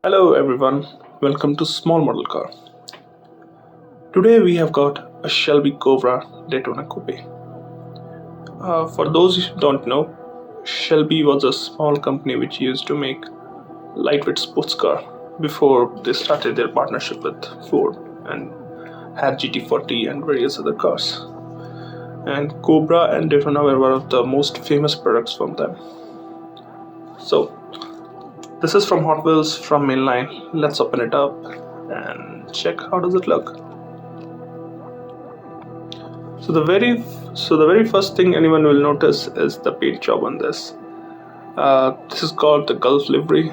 Hello everyone, welcome to Small Model Car. Today we have got a Shelby Daytona Coupe. For those who don't know, Shelby was a small company which used to make lightweight sports car before they started their partnership with Ford and had GT40 and various other cars. And Cobra and Daytona were one of the most famous products from them. So this is from Hotwheels from Mainline. Let's open it up and check how does it look. So the very first thing anyone will notice is the paint job on this. This is called the Gulf livery.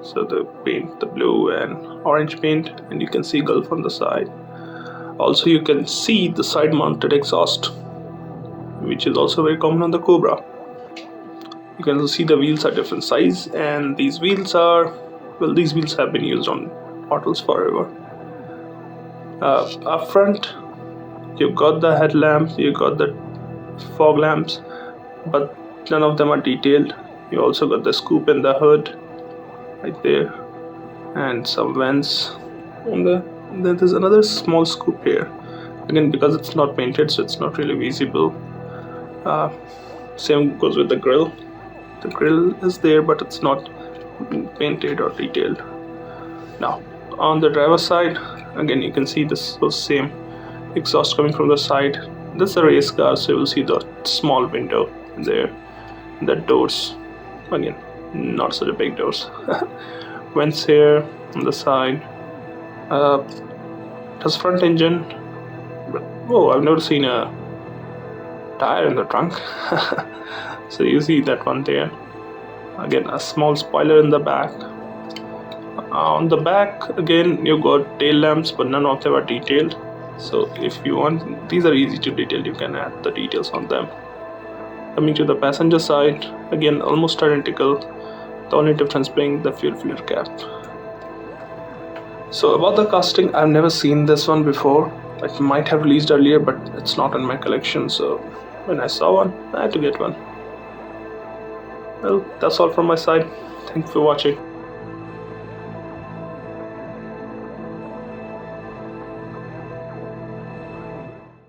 So the paint, the blue and orange paint, and you can see Gulf on the side. Also you can see the side mounted exhaust, which is also very common on the Cobra. You can see the wheels are different size, and these wheels have been used on models forever. Up front you've got the headlamp, you got the fog lamps, but none of them are detailed. You also got the scoop in the hood right there, and some vents on then there's another small scoop here, again because it's not painted, so it's not really visible. Same goes with the grill. The grill is there, but it's not painted or detailed. Now on the driver's side, again you can see this same exhaust coming from the side. This is a race car, so you will see the small window there. The doors, again not such a big doors. Vents here on the side. Does front engine, but whoa, I've never seen a tire in the trunk. So you see that one there. Again, a small spoiler in the back. On the back again you got tail lamps, but none of them are detailed. So if you want, these are easy to detail, you can add the details on them. Coming to the passenger side, again almost identical, the only difference being the fuel filler cap. So about the casting, I've never seen this one before. It might have released earlier, but it's not in my collection, so when I saw one, I had to get one. Well, that's all from my side. Thanks for watching.